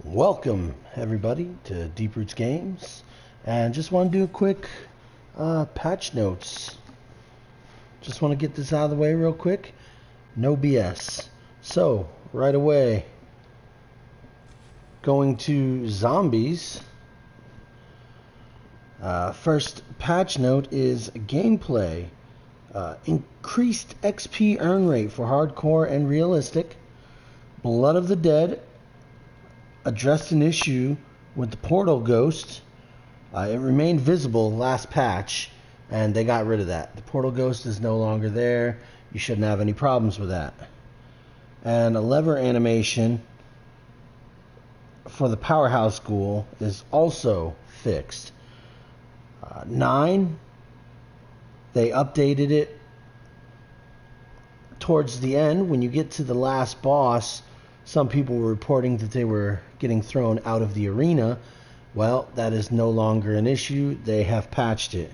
Welcome everybody to Deep Roots Games, and just want to do a quick patch notes. Just want to get this out of the way real quick. No BS. So right away, going to zombies. First patch note is gameplay. Increased XP earn rate for hardcore and realistic. Blood of the Dead addressed an issue with the portal ghost. It remained visible last patch, and they got rid of that. The portal ghost is no longer there. You shouldn't have any problems with that. And a lever animation for the powerhouse ghoul is also fixed. 9, they updated it towards the end. When you get to the last boss, some people were reporting that they were getting thrown out of the arena. Well, that is no longer an issue. They have patched it.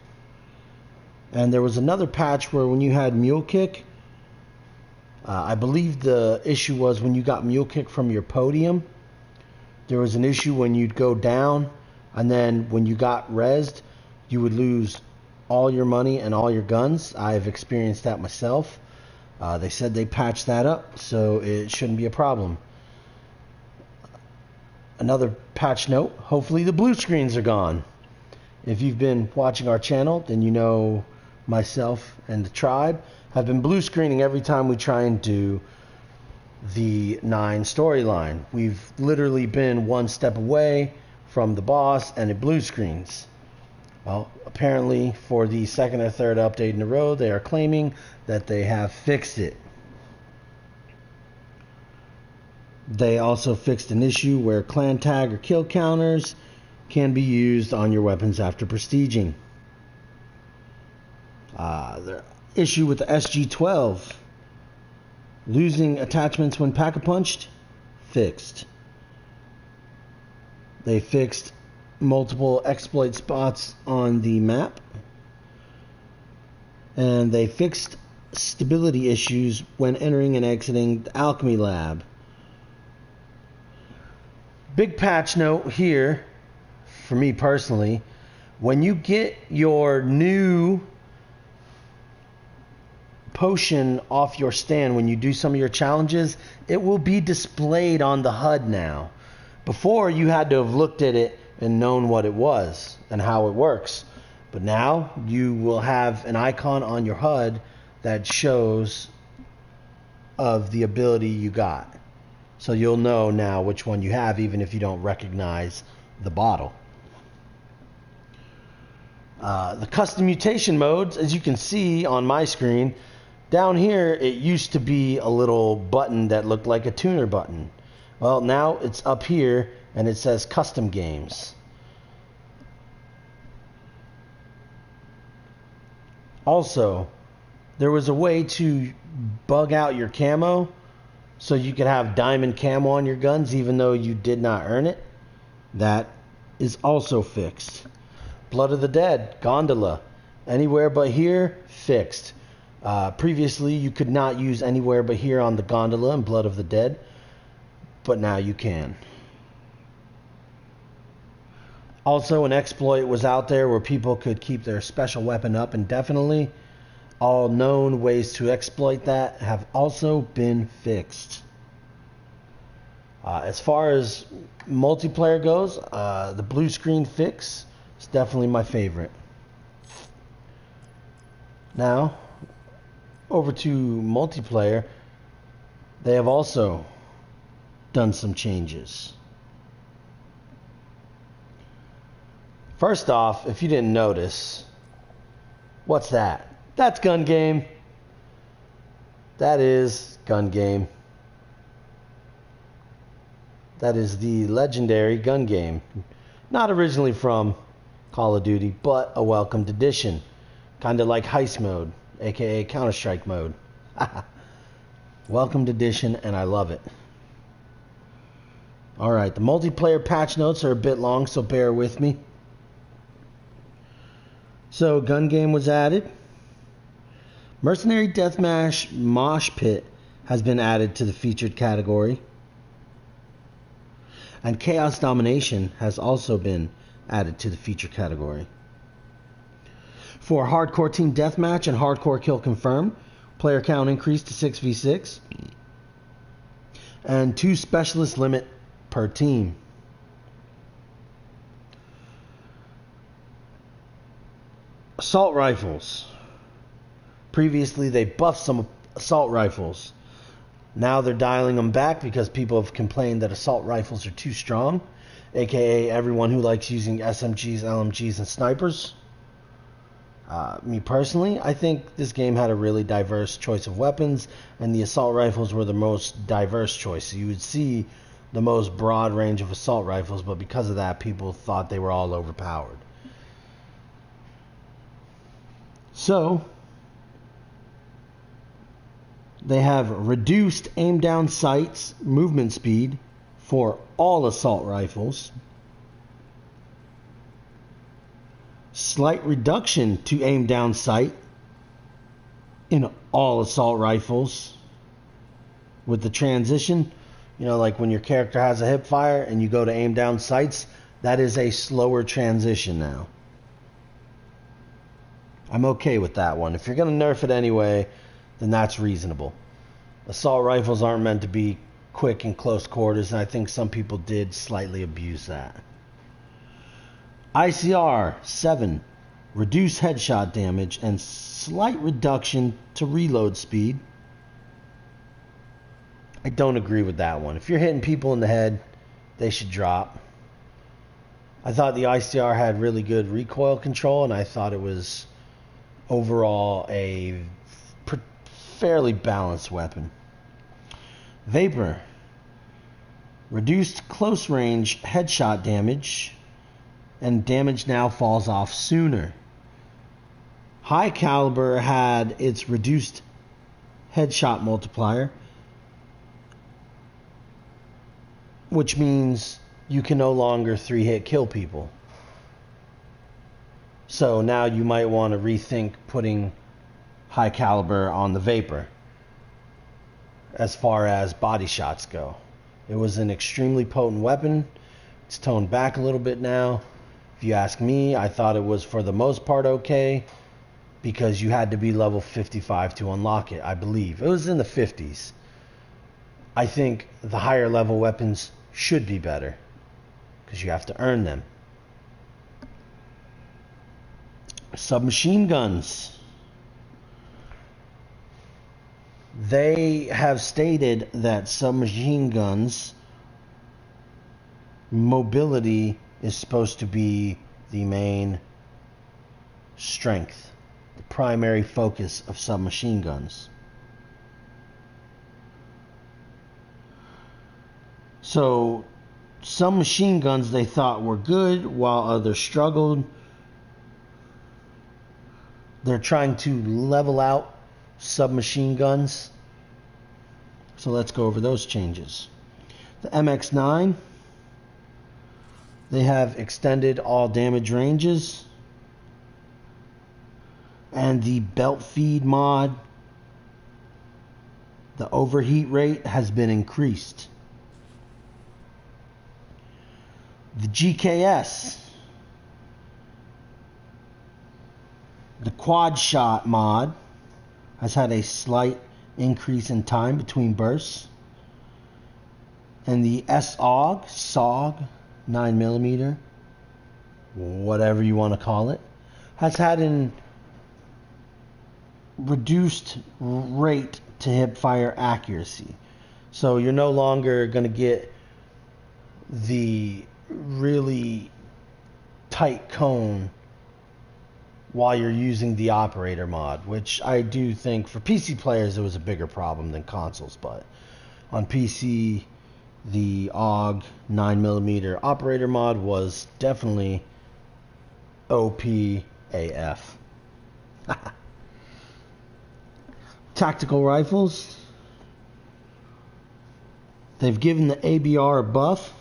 And there was another patch where when you had mule kick, I believe the issue was when you got mule kick from your podium. There was an issue when you'd go down, and then when you got rezzed, you would lose all your money and all your guns. I've experienced that myself. They said they patched that up, so it shouldn't be a problem. Another patch note, hopefully the blue screens are gone. If you've been watching our channel, then you know myself and the tribe have been blue screening every time we try and do the 9 storyline. We've literally been one step away from the boss and it blue screens. Well, apparently for the second or third update in a row, they are claiming that they have fixed it. They also fixed an issue where clan tag or kill counters can be used on your weapons after prestiging. The issue with the SG-12, losing attachments when pack-a-punched, fixed. They fixed multiple exploit spots on the map, and they fixed stability issues when entering and exiting the alchemy lab. Big patch note here for me personally: when you get your new potion off your stand, when you do some of your challenges, it will be displayed on the HUD now. Before, you had to have looked at it and known what it was and how it works. But now you will have an icon on your HUD that shows of the ability you got. So you'll know now which one you have, even if you don't recognize the bottle. The custom mutation modes, as you can see on my screen, down here it used to be a little button that looked like a tuner button. Well, now it's up here and it says custom games. Also, there was a way to bug out your camo so you could have diamond camo on your guns even though you did not earn it. That is also fixed. Blood of the Dead, gondola, anywhere but here, fixed. Previously, you could not use anywhere but here on the gondola in Blood of the Dead, but now you can. Also, an exploit was out there where people could keep their special weapon up indefinitely. All known ways to exploit that have also been fixed. As far as multiplayer goes, the blue screen fix is definitely my favorite. Now, over to multiplayer, they have also done some changes. First off, if you didn't notice, what's that? That's gun game. That is gun game. That is the legendary gun game. Not originally from Call of Duty, but a welcomed addition. Kind of like heist mode, aka Counter-Strike mode. Welcomed edition, and I love it. Alright, the multiplayer patch notes are a bit long, so bear with me. So, gun game was added. Mercenary Deathmatch Mosh Pit has been added to the featured category. And Chaos Domination has also been added to the feature category. For Hardcore Team Deathmatch and Hardcore Kill Confirmed, player count increased to 6v6. And 2 specialist limit per team. Assault rifles. Previously, they buffed some assault rifles. Now they're dialing them back because people have complained that assault rifles are too strong, aka everyone who likes using SMGs, LMGs, and snipers. Me personally, I think this game had a really diverse choice of weapons, and the assault rifles were the most diverse choice. You would see the most broad range of assault rifles, but because of that, people thought they were all overpowered. So, they have reduced aim down sights movement speed for all assault rifles. Slight reduction to aim down sight in all assault rifles. With the transition, like when your character has a hip fire and you go to aim down sights, that is a slower transition now. I'm okay with that one. If you're going to nerf it anyway, then that's reasonable. Assault rifles aren't meant to be quick in close quarters, and I think some people did slightly abuse that. ICR 7, reduce headshot damage and slight reduction to reload speed. I don't agree with that one. If you're hitting people in the head, they should drop. I thought the ICR had really good recoil control, and I thought it was overall a fairly balanced weapon. Vapor. Reduced close range headshot damage, and damage now falls off sooner. High Caliber had its reduced headshot multiplier, which means you can no longer 3-hit kill people. So now you might want to rethink putting High Caliber on the Vapor as far as body shots go. It was an extremely potent weapon. It's toned back a little bit now. If you ask me, I thought it was for the most part okay because you had to be level 55 to unlock it, I believe. It was in the 50s. I think the higher level weapons should be better because you have to earn them. Submachine guns. They have stated that submachine guns mobility is supposed to be the main strength, the primary focus of submachine guns. So some machine guns they thought were good while others struggled. They're trying to level out submachine guns. So let's go over those changes. The MX9, they have extended all damage ranges. And the belt feed mod, the overheat rate has been increased. The GKS, the quad shot mod, has had a slight increase in time between bursts. And the SOG 9mm, whatever you want to call it, has had an reduced rate to hip fire accuracy. So you're no longer going to get the really tight cone while you're using the operator mod, which I do think for PC players it was a bigger problem than consoles, but on PC the AUG 9mm operator mod was definitely OP AF. Tactical rifles, they've given the ABR a buff,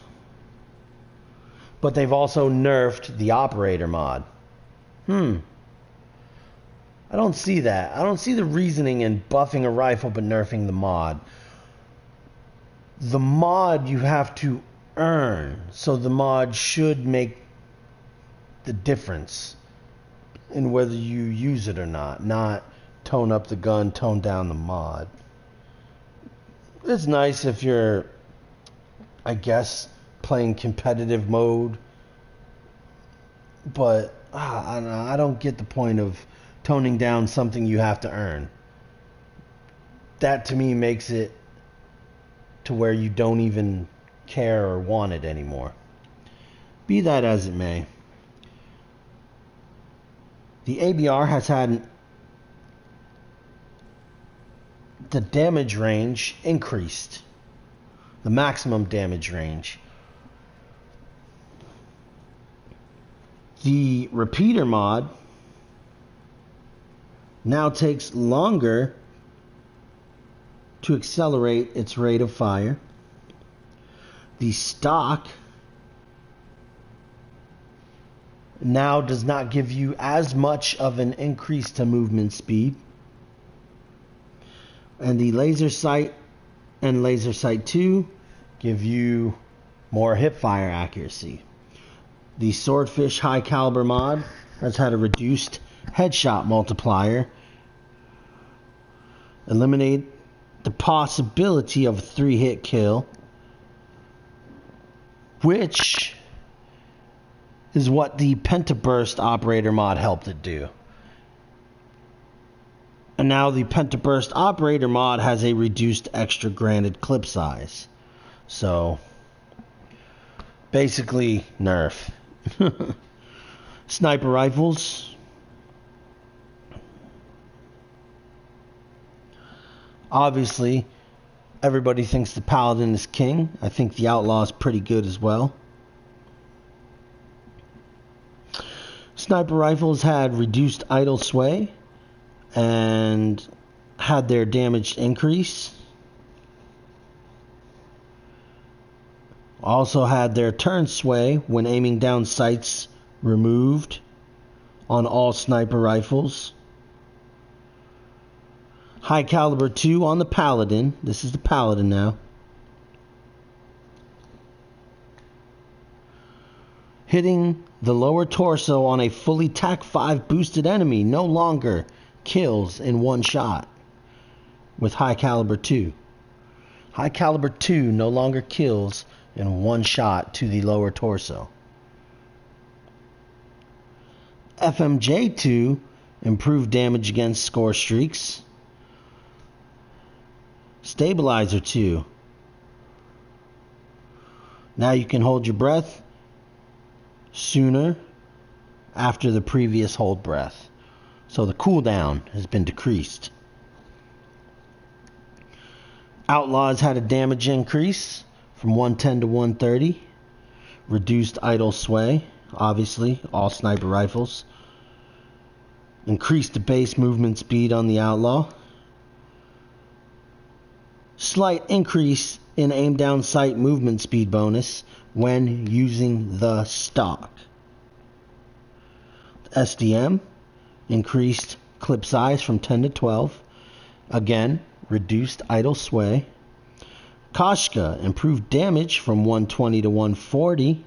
but they've also nerfed the operator mod. I don't see that. I don't see the reasoning in buffing a rifle but nerfing the mod. The mod, you have to earn. So the mod should make the difference in whether you use it or not tone up the gun, tone down the mod. It's nice if you're, I guess, playing competitive mode, but I don't get the point of toning down something you have to earn. That to me makes it to where you don't even care or want it anymore. Be that as it may, the ABR has had the damage range increased, the maximum damage range. The repeater mod now takes longer to accelerate its rate of fire. The stock now does not give you as much of an increase to movement speed. And the laser sight and laser sight 2 give you more hip fire accuracy. The swordfish high caliber mod has had a reduced headshot multiplier, eliminate the possibility of a 3-hit kill, which is what the Pentaburst operator mod helped it do. And now the Pentaburst operator mod has a reduced extra granted clip size. So basically nerf. Sniper rifles. Obviously, everybody thinks the Paladin is king. I think the Outlaw is pretty good as well. Sniper rifles had reduced idle sway and had their damage increase. Also had their turn sway when aiming down sights removed on all sniper rifles. High caliber 2 on the Paladin. This is the Paladin now. Hitting the lower torso on a fully TAC-5 boosted enemy no longer kills in one shot with high caliber 2. High caliber 2 no longer kills in one shot to the lower torso. FMJ2 improved damage against score streaks. Stabilizer 2. Now you can hold your breath sooner after the previous hold breath. So the cooldown has been decreased. Outlaws had a damage increase from 110 to 130. Reduced idle sway, obviously, all sniper rifles. Increased the base movement speed on the Outlaw. Slight increase in aim down sight movement speed bonus when using the stock. SDM increased clip size from 10 to 12. Again, reduced idle sway. Koshka improved damage from 120 to 140.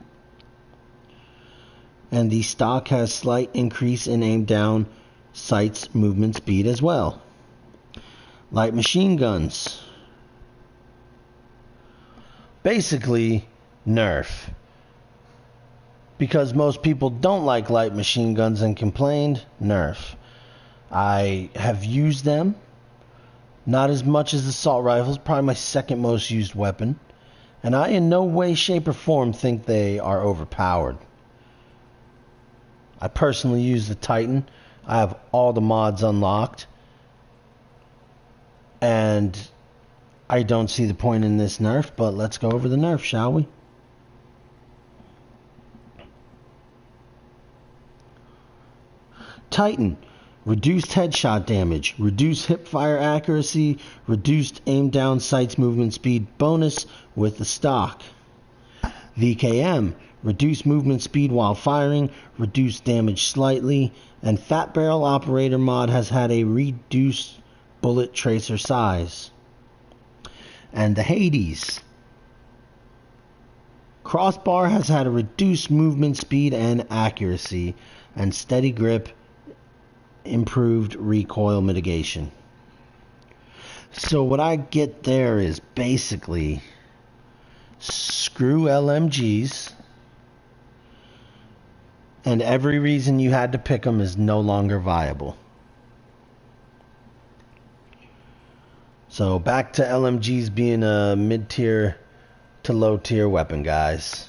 And the stock has slight increase in aim down sights movement speed as well. Light machine guns. Basically, nerf. Because most people don't like light machine guns and complained, nerf. I have used them. Not as much as assault rifles, probably my second most used weapon. And I in no way, shape, or form think they are overpowered. I personally use the Titan. I have all the mods unlocked. And I don't see the point in this nerf, but let's go over the nerf, shall we? Titan, reduced headshot damage, reduced hip fire accuracy, reduced aim down sights movement speed bonus with the stock. VKM, reduced movement speed while firing, reduced damage slightly, and Fat Barrel Operator mod has had a reduced bullet tracer size. And the Hades, Crossbar has had a reduced movement speed and accuracy, and steady grip, improved recoil mitigation. So what I get there is basically screw LMGs, and every reason you had to pick them is no longer viable. So back to LMGs being a mid-tier to low-tier weapon, guys.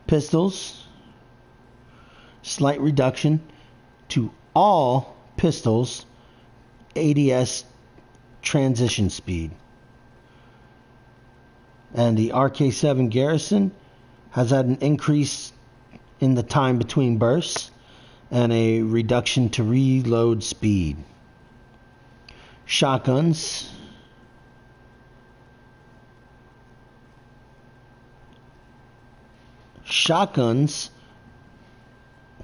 Pistols, slight reduction to all pistols ADS transition speed. And the RK7 Garrison has had an increase in the time between bursts and a reduction to reload speed. Shotguns. Shotguns,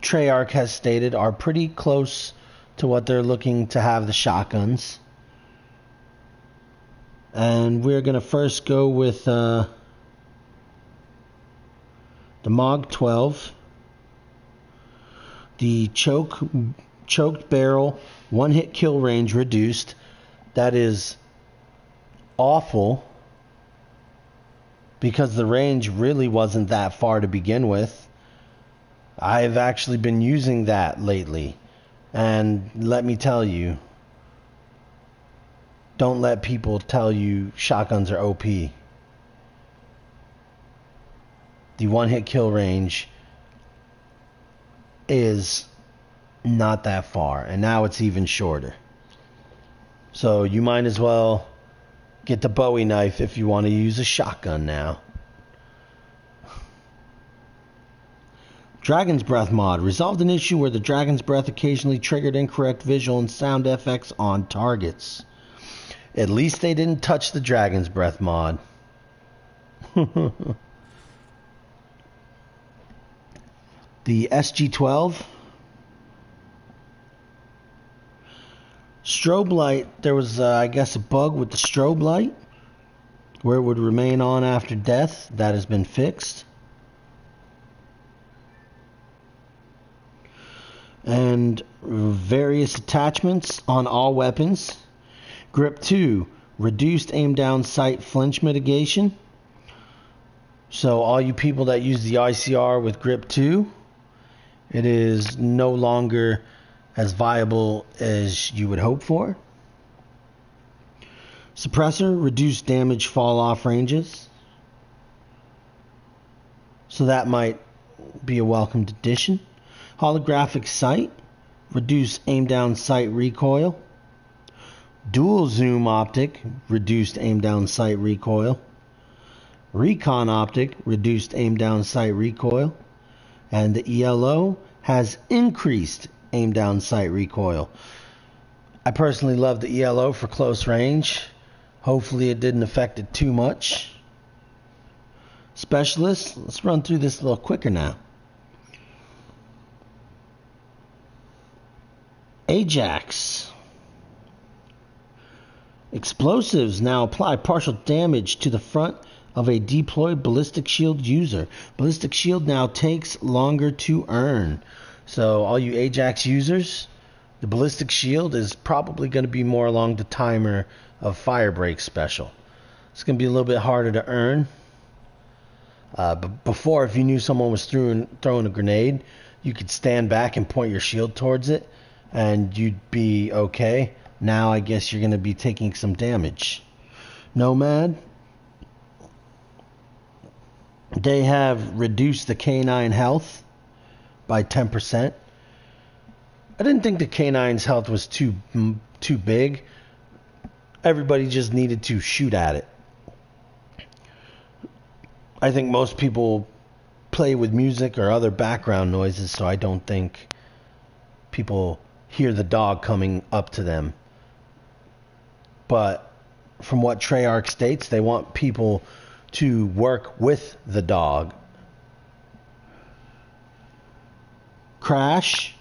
Treyarch has stated, are pretty close to what they're looking to have the shotguns. And we're going to first go with the MOG 12. The choked barrel one-hit kill range reduced. That is awful, because the range really wasn't that far to begin with. I've actually been using that lately, and let me tell you, don't let people tell you shotguns are OP. The one-hit kill range is not that far, and now it's even shorter. So you might as well get the Bowie knife if you want to use a shotgun now. Dragon's Breath mod resolved an issue where the Dragon's Breath occasionally triggered incorrect visual and sound effects on targets. At least they didn't touch the Dragon's Breath mod. The SG-12 strobe light, there was I guess a bug with the strobe light where it would remain on after death. That has been fixed. And various attachments on all weapons. Grip 2, reduced aim down sight flinch mitigation. So all you people that use the ICR with Grip 2, it is no longer as viable as you would hope for. Suppressor, reduced damage fall off ranges. So that might be a welcomed addition. Holographic sight, reduced aim down sight recoil. Dual zoom optic, reduced aim down sight recoil. Recon optic, reduced aim down sight recoil. And the ELO has increased aim down sight recoil. I personally love the ELO for close range. Hopefully it didn't affect it too much. Specialists, let's run through this a little quicker now. Ajax. Explosives now apply partial damage to the front of a deployed ballistic shield user. Ballistic shield now takes longer to earn. So all you Ajax users, the ballistic shield is probably going to be more along the timer of Firebreak special. It's going to be a little bit harder to earn. But before, if you knew someone was throwing a grenade, you could stand back and point your shield towards it, and you'd be okay. Now I guess you're going to be taking some damage. Nomad, they have reduced the K9 health by 10%. I didn't think the K9's health was too big. Everybody just needed to shoot at it. I think most people play with music or other background noises, so I don't think people hear the dog coming up to them. But from what Treyarch states, they want people to work with the dog. Crash.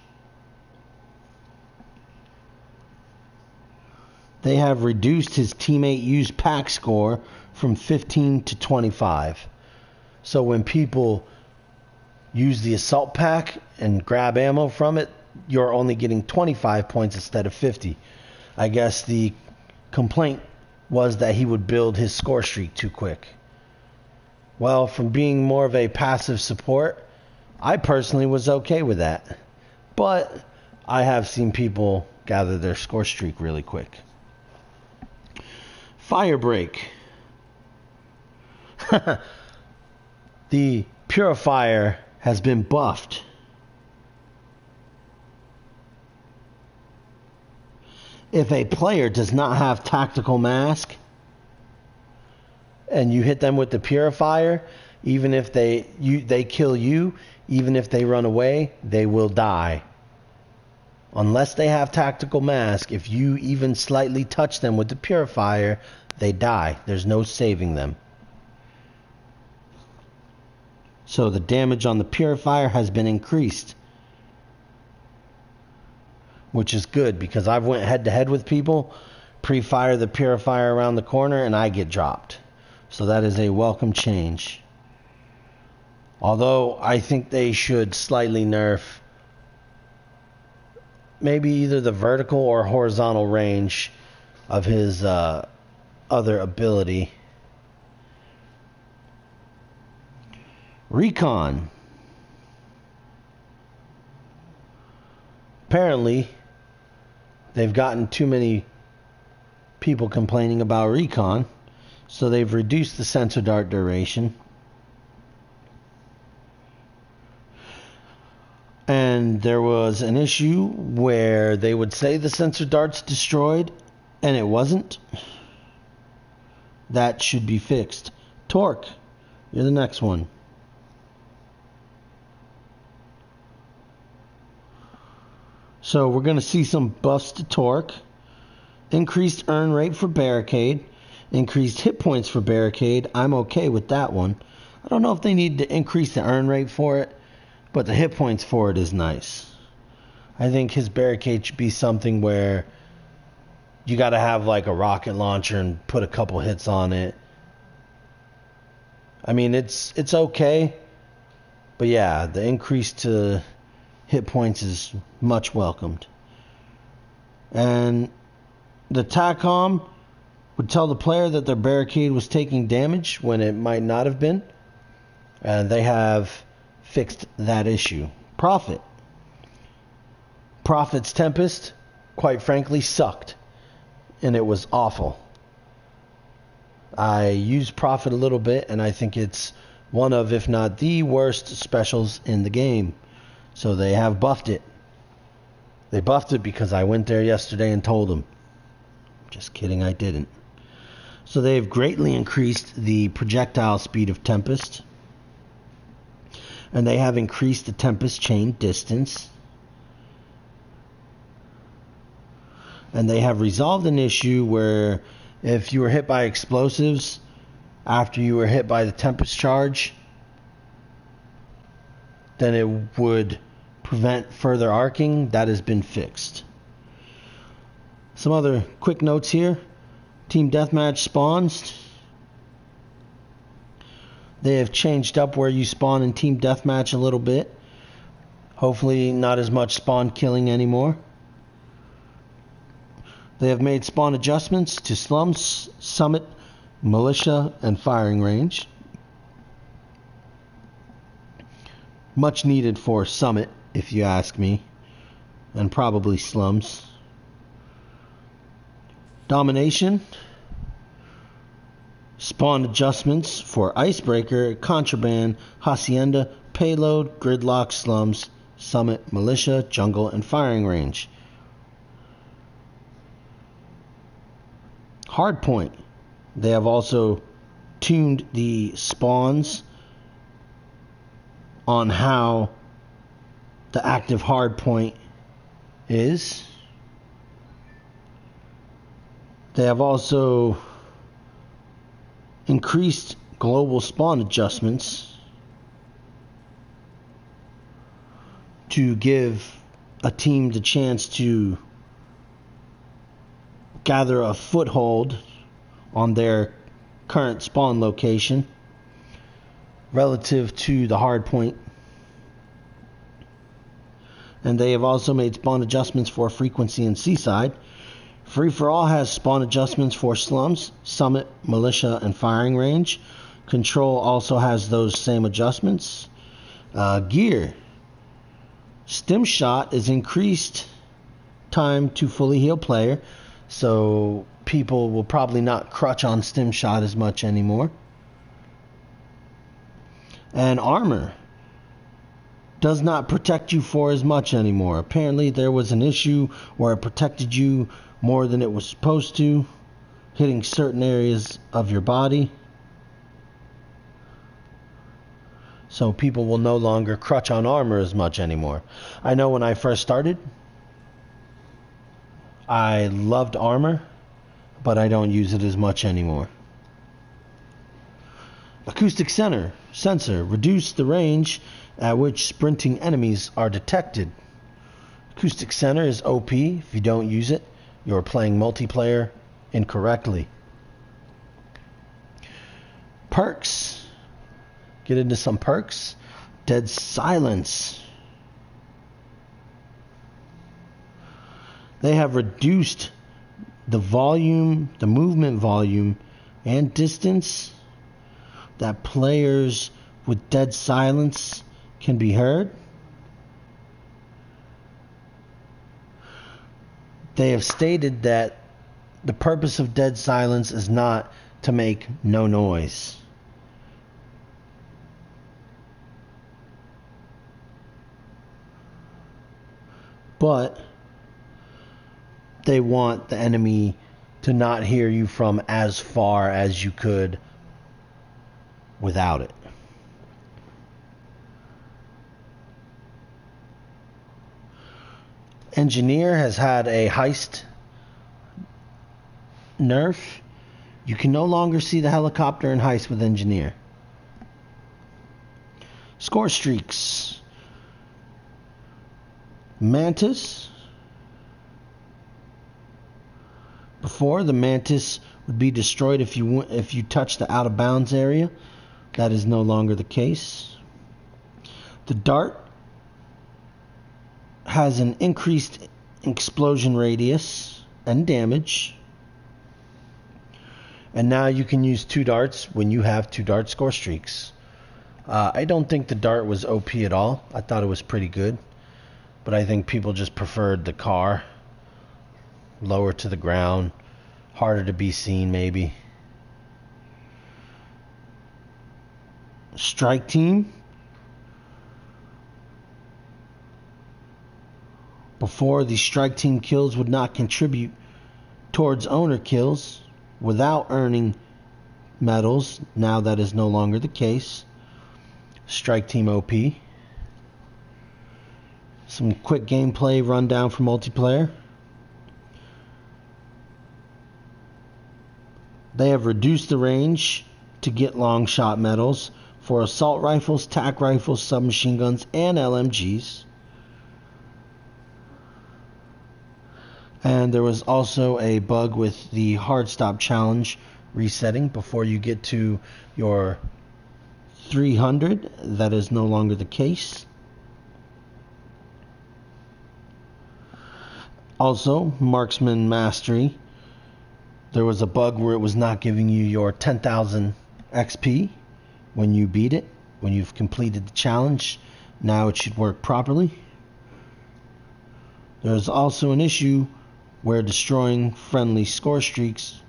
They have reduced his teammate use pack score from 15 to 25. So when people use the assault pack and grab ammo from it, you're only getting 25 points instead of 50. I guess the complaint was that he would build his score streak too quick. Well, from being more of a passive support, I personally was okay with that. But I have seen people gather their score streak really quick. Fire break. The purifier has been buffed. If a player does not have tactical mask and you hit them with the purifier, even if they kill you, even if they run away, they will die. Unless they have tactical mask, if you even slightly touch them with the purifier, they die. There's no saving them. So the damage on the purifier has been increased, which is good because I've went head to head with people, pre-fire the purifier around the corner, and I get dropped. So that is a welcome change. Although I think they should slightly nerf maybe either the vertical or horizontal range of his other ability. Recon. Apparently, they've gotten too many people complaining about Recon, so they've reduced the sensor dart duration. And there was an issue where they would say the sensor dart's destroyed, and it wasn't. That should be fixed. Torque, you're the next one. So we're going to see some buffs to Torque. Increased earn rate for Barricade. Increased hit points for Barricade. I'm okay with that one. I don't know if they need to increase the earn rate for it, but the hit points for it is nice. I think his Barricade should be something where you got to have like a rocket launcher and put a couple hits on it. I mean, it's okay, but yeah, the increase to hit points is much welcomed. And the TACOM would tell the player that their barricade was taking damage when it might not have been. And they have fixed that issue. Prophet's Tempest, quite frankly, sucked. And it was awful. I used Prophet a little bit, and I think it's one of, if not the worst specials in the game. So they have buffed it. They buffed it because I went there yesterday and told them. Just kidding, I didn't. So they've greatly increased the projectile speed of Tempest. And they have increased the Tempest chain distance. And they have resolved an issue where if you were hit by explosives after you were hit by the Tempest charge, then it would prevent further arcing. That has been fixed. Some other quick notes here. Team Deathmatch spawns. They have changed up where you spawn in Team Deathmatch a little bit. Hopefully not as much spawn killing anymore. They have made spawn adjustments to Slums, Summit, Militia, and Firing Range. Much needed for Summit, if you ask me, and probably Slums. Domination. Spawn adjustments for Icebreaker, Contraband, Hacienda, Payload, Gridlock, Slums, Summit, Militia, Jungle, and Firing Range. Hardpoint. They have also tuned the spawns on how the active hardpoint is. They have also increased global spawn adjustments to give a team the chance to gather a foothold on their current spawn location relative to the hard point. And they have also made spawn adjustments for frequency and seaside. Free for All has spawn adjustments for slums, summit, militia, and firing range. Control also has those same adjustments. Gear. Stim shot is increased time to fully heal player, so people will probably not crutch on stim shot as much anymore. And armor does not protect you for as much anymore. Apparently there was an issue where it protected you more than it was supposed to, hitting certain areas of your body. So people will no longer crutch on armor as much anymore. I know when I first started, I loved armor, but I don't use it as much anymore. Acoustic sensor. Reduce the range at which sprinting enemies are detected. Acoustic center is OP. If you don't use it, you're playing multiplayer incorrectly. Perks. Get into some perks. Dead silence. They have reduced the volume, the movement volume, and distance that players with dead silence can be heard. They have stated that the purpose of dead silence is not to make no noise. But they want the enemy to not hear you from as far as you could without it. Engineer has had a heist nerf. You can no longer see the helicopter in heist with Engineer. Score streaks. Mantis. Before, the Mantis would be destroyed if you touch the out of bounds area. That is no longer the case. The Dart has an increased explosion radius and damage. And now you can use 2 darts when you have 2 dart score streaks. I don't think the Dart was OP at all. I thought it was pretty good. But I think people just preferred the car. Lower to the ground. Harder to be seen, maybe. Strike team. Before, the strike team kills would not contribute towards owner kills without earning medals. Now that is no longer the case. Strike team OP. Some quick gameplay rundown for multiplayer. They have reduced the range to get long shot medals for assault rifles, tac rifles, submachine guns, and LMGs. And there was also a bug with the hard stop challenge resetting before you get to your 300. That is no longer the case. Also, Marksman Mastery. There was a bug where it was not giving you your 10,000 XP when you beat it, when you've completed the challenge. Now it should work properly. There's also an issue where destroying friendly score streaks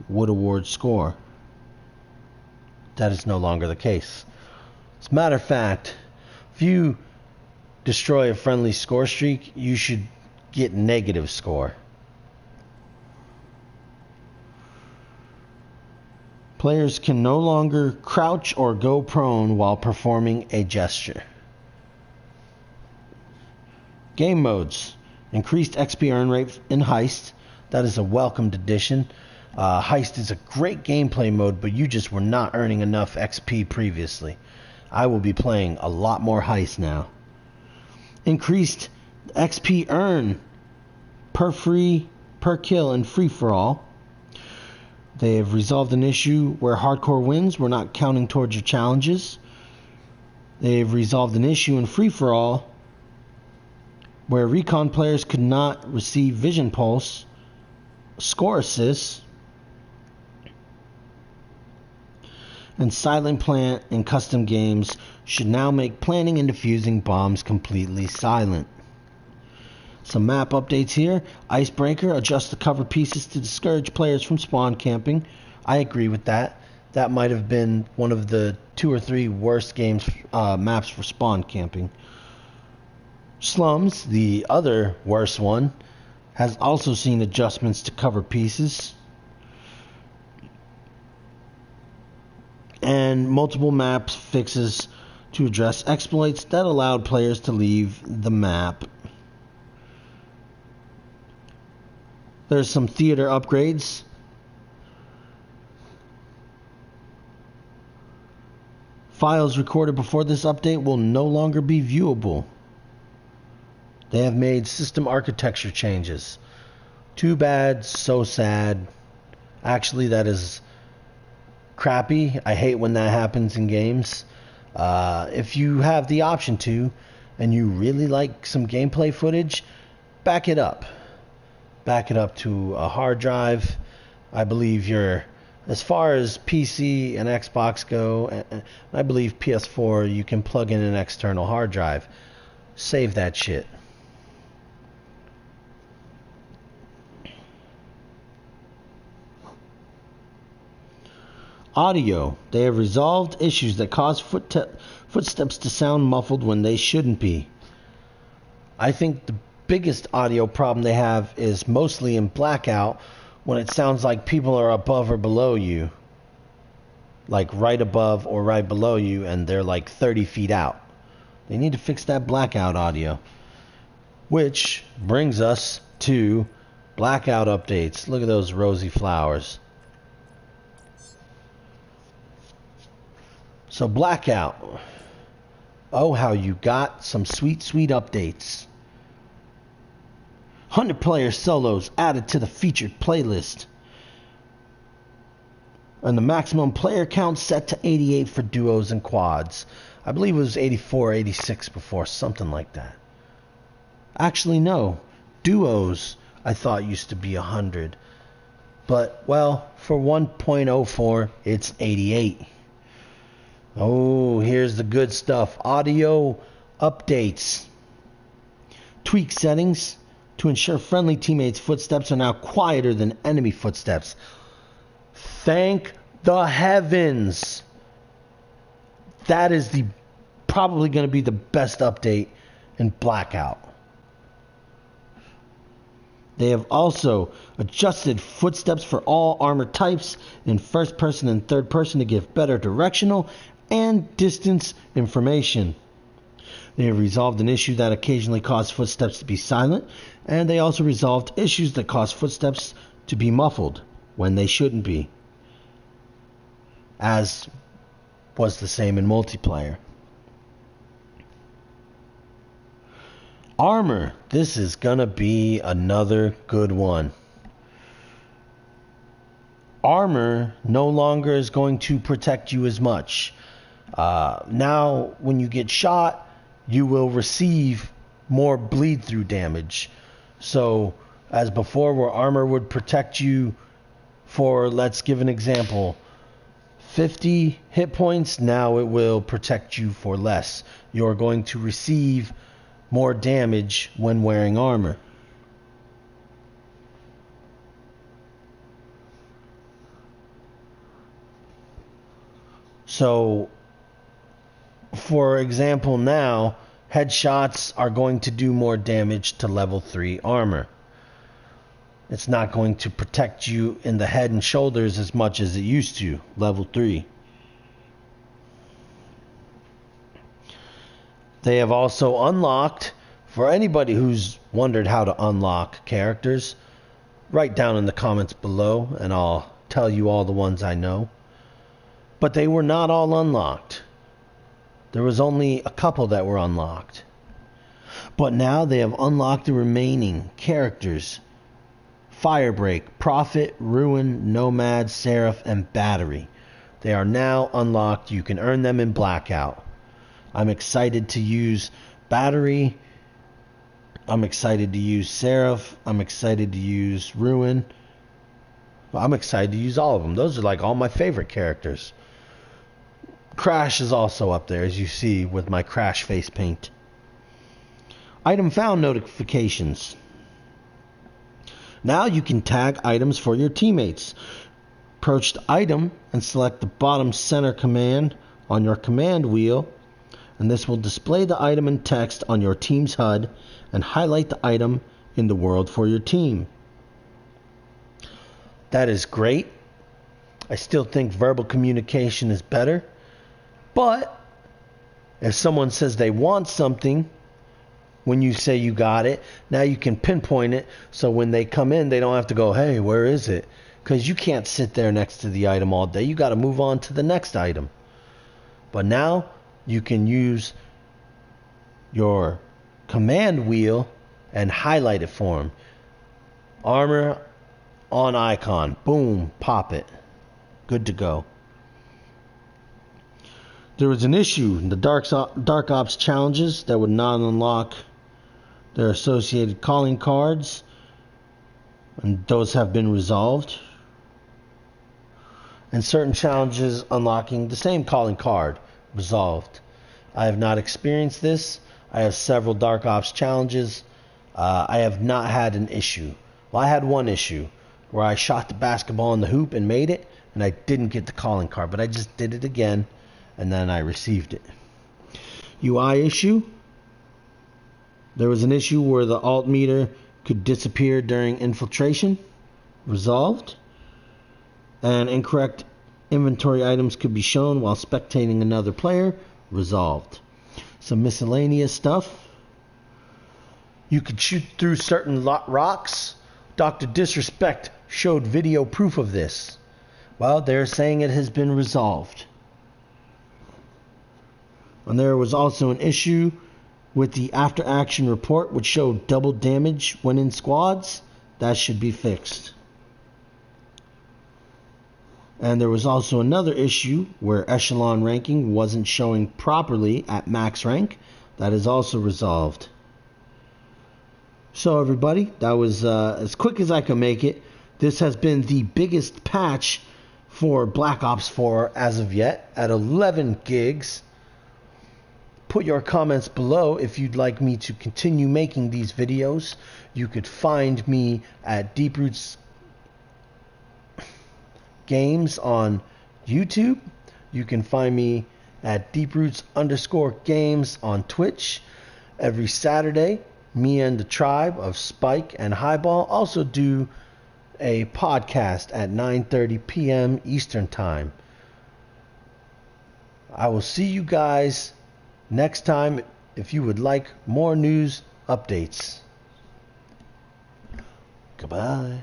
would award score. That is no longer the case. As a matter of fact, if you destroy a friendly score streak, you should get negative score. Players can no longer crouch or go prone while performing a gesture. Game modes. Increased XP earn rate in Heist. That is a welcomed addition. Heist is a great gameplay mode, but you just were not earning enough XP previously. I will be playing a lot more Heist now. Increased XP earn per kill and free-for-all. They have resolved an issue where hardcore wins were not counting towards your challenges. They've resolved an issue in free-for-all where recon players could not receive vision pulse, score assists, and silent plant in custom games should now make planting and defusing bombs completely silent. Some map updates here. Icebreaker adjusts the cover pieces to discourage players from spawn camping. I agree with that. That might have been one of the 2 or 3 worst maps for spawn camping. Slums, the other worst one, has also seen adjustments to cover pieces. And multiple map fixes to address exploits that allowed players to leave the map. There's some theater upgrades. Files recorded before this update will no longer be viewable. They have made system architecture changes. Too bad, so sad. Actually, that is crappy. I hate when that happens in games. If you have the option to, and you really like some gameplay footage, back it up. Back it up to a hard drive. I believe as far as PC and Xbox go, and I believe PS4, you can plug in an external hard drive. Save that shit. Audio. They have resolved issues that cause footsteps to sound muffled when they shouldn't be. I think the biggest audio problem they have is mostly in Blackout, when it sounds like people are above or below you. Like right above or right below you, and they're like 30 feet out. They need to fix that Blackout audio. Which brings us to Blackout updates. Look at those rosy flowers. So Blackout. Oh, how you got some sweet, sweet updates. 100 player solos added to the featured playlist. And the maximum player count set to 88 for duos and quads. I believe it was 84 or 86 before, something like that. Actually, no. Duos, I thought, used to be 100. But, well, for 1.04, it's 88. Oh, here's the good stuff. Audio updates. Tweak settings to ensure friendly teammates' footsteps are now quieter than enemy footsteps. Thank the heavens. That is probably going to be the best update in Blackout. They have also adjusted footsteps for all armor types in first person and third person to give better directional and distance information. They have resolved an issue that occasionally caused footsteps to be silent, and they also resolved issues that caused footsteps to be muffled when they shouldn't be, as was the same in multiplayer. Armor. This is gonna be another good one. Armor no longer is going to protect you as much. Now, when you get shot, you will receive more bleed through damage. So, as before, where armor would protect you for, let's give an example, 50 hit points, now it will protect you for less. You're going to receive more damage when wearing armor. So, for example, now, headshots are going to do more damage to level 3 armor. It's not going to protect you in the head and shoulders as much as it used to, level 3. They have also unlocked, for anybody who's wondered how to unlock characters, write down in the comments below and I'll tell you all the ones I know. But they were not all unlocked. There was only a couple that were unlocked. But now they have unlocked the remaining characters Firebreak, Prophet, Ruin, Nomad, Seraph, and Battery. They are now unlocked. You can earn them in Blackout. I'm excited to use Battery. I'm excited to use Seraph. I'm excited to use Ruin. I'm excited to use all of them. Those are like all my favorite characters. Crash is also up there, as you see with my Crash face paint. Item found notifications. Now you can tag items for your teammates. Approach the item and select the bottom center command on your command wheel, and this will display the item in text on your team's HUD and highlight the item in the world for your team. That is great. I still think verbal communication is better, but if someone says they want something, when you say you got it, now you can pinpoint it, so when they come in, they don't have to go, hey, where is it? Because you can't sit there next to the item all day. You got to move on to the next item. But now you can use your command wheel and highlight it for them. Armor on icon. Boom, pop it. Good to go. There was an issue in the Dark Ops challenges that would not unlock their associated calling cards, and those have been resolved. And certain challenges unlocking the same calling card resolved. I have not experienced this. I have several Dark Ops challenges. I have not had an issue. Well, I had one issue where I shot the basketball in the hoop and made it, and I didn't get the calling card, but I just did it again, and then I received it. UI issue. There was an issue where the alt meter could disappear during infiltration. Resolved. And incorrect inventory items could be shown while spectating another player. Resolved. Some miscellaneous stuff. You could shoot through certain rocks. Dr. Disrespect showed video proof of this. Well, they're saying it has been resolved. And there was also an issue with the after action report, which showed double damage when in squads. That should be fixed. And there was also another issue where echelon ranking wasn't showing properly at max rank. That is also resolved. So everybody, that was as quick as I could make it. This has been the biggest patch for Black Ops 4 as of yet, at 11 gigs. Put your comments below if you'd like me to continue making these videos. You could find me at Deep Roots Games on YouTube. You can find me at deeproots_games on Twitch. Every Saturday, me and the tribe of Spike and Highball also do a podcast at 9:30 p.m. Eastern Time. I will see you guys next time if you would like more news updates. Goodbye.